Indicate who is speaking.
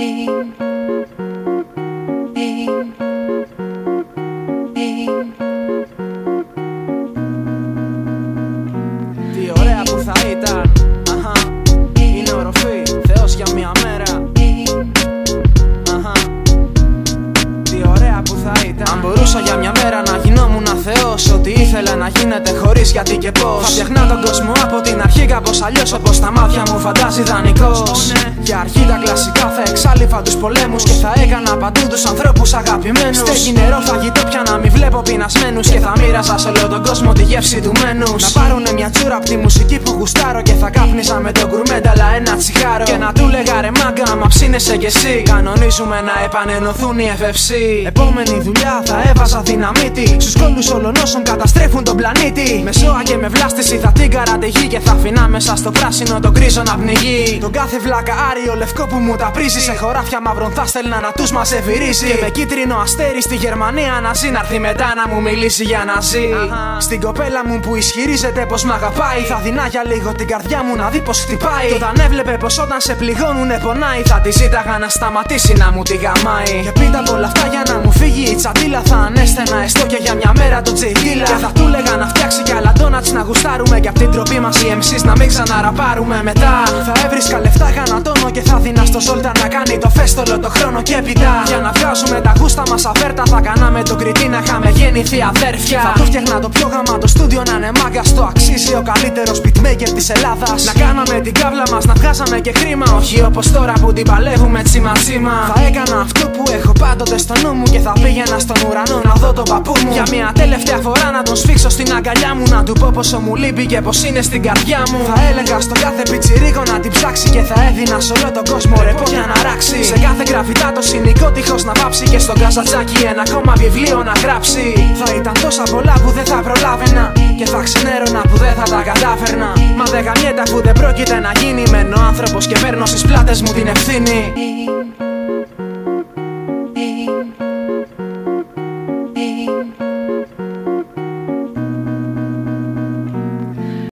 Speaker 1: Τι ωραία που θα ήταν, είναι οροφή, Θεός για μια μέρα. Τι ωραία που θα ήταν αν μπορούσα για μια μέρα να γινόμουν Θεός. Ό,τι ήθελα να γίνεται χωρίς γιατί και πώς. Θα φτιαχνα τον κόσμο από την αρχή κάπως αλλιώς, όπως τα μάτια μου φαντάζει δανεικός. Για αρχή τα κλασικά θα εξάλειφα τους πολέμους και θα έκανα παντού τους ανθρώπους αγαπημένους. Στέκει νερό, φαγητό πια να μην βλέπω πεινασμένους και θα μοίραζα σε όλο τον κόσμο τη γεύση του μένους. Να πάρουνε μια τσούρα από τη μουσική που γουστάρω και θα κάπνιζα με τον γκουρμένταλα ένα τσιγάρο. Και να του λέγα ρε μάγκα, μα ψήνεσαι κι εσύ. Κανονίζουμε να επανενωθούν οι FFC. Επόμενη δουλειά θα έβαζα δυναμίτη στους κόλλους όλων όσων καταστρέφουν τον πλανήτη. Με ζώα και με βλάστηση θα την καραντεγεί και θα αφηνά μέσα στο πράσινο τον γκρίζο να πνιγεί. Τον κάθε βλάκα άριο λευκό που μου τα πρίζει σε χωράφια μαύρων θα στέλνα να τους μαζεύει ρύζι. Και με κίτρινο αστέρι στη Γερμανία να ζει, να έρθει μετά να μου μιλήσει για να ζει. Στην κοπέλα μου που ισχυρίζεται πως μ' αγαπάει, θα δεινά για λίγο την καρδιά μου να δει πως χτυπάει. Και όταν έβλεπε πως όταν σε πληγώνουνε πονάει, θα τη ζήταγα να σταματήσει να μου τη γαμάει. Και πίτα από όλα αυτά για να μου φύγει η τσαντίλα, θα ανέστενα έστω και για μια μέρα το τζιντίλα. Και θα του λέγα να φτιάξει κι άλλα ντόνατς να γουστάρουμε, και απ' την τροπή μας οι MCs να μην ξαναραπάρουμε. Μετά θα έβρισκα λεφτά γανατόνο και θα δίνα στο Ζόλτα να κάνει το φέστολο το χρόνο και έπειτα. Για να βγάζουμε τα γούστα μας αβέρτα, θα κάναμε τον Κριτή να είχαμε γεννηθεί αδέρφια. Θα το φτιάχνα το πιο γαμάτο στούντιο να είναι μάγκα, το αξίζει ο καλύτερος beatmaker της Ελλάδας. Να κάναμε την κάβλα μας, να βγάζαμε και χρήμα, όχι όπως τώρα που την παλεύουμε τσίμα τσίμα. Θα έκανα αυτό που έχω πάντοτε στο νου μου και θα πήγαινα στον ουρανό να δω τον παππού μου. Για μια τελευταία φορά να τον σφίξω στην αγκαλιά μου, να του πω πόσο μου λείπει και πως είναι στην καρδιά μου. Θα έλεγα στον κάθε πιτσιρίκο να την ψάξει και θα έδινα σε όλο τον κόσμο ρεπό για να ράξει. Σε κάθε γραφιτά το συνοικό τείχος να βάψει και στον καζατζάκι ένα ακόμα βιβλίο να γράψει. Θα ήταν τόσα πολλά που δεν θα προλάβαινα και θα ξενέρωνα που δεν θα τα κατάφερνα. Μα δεν γαμιέται αφού δεν πρόκειται να γίνει. Μένω άνθρωπος και παίρνω στις πλάτες μου την ευθύνη.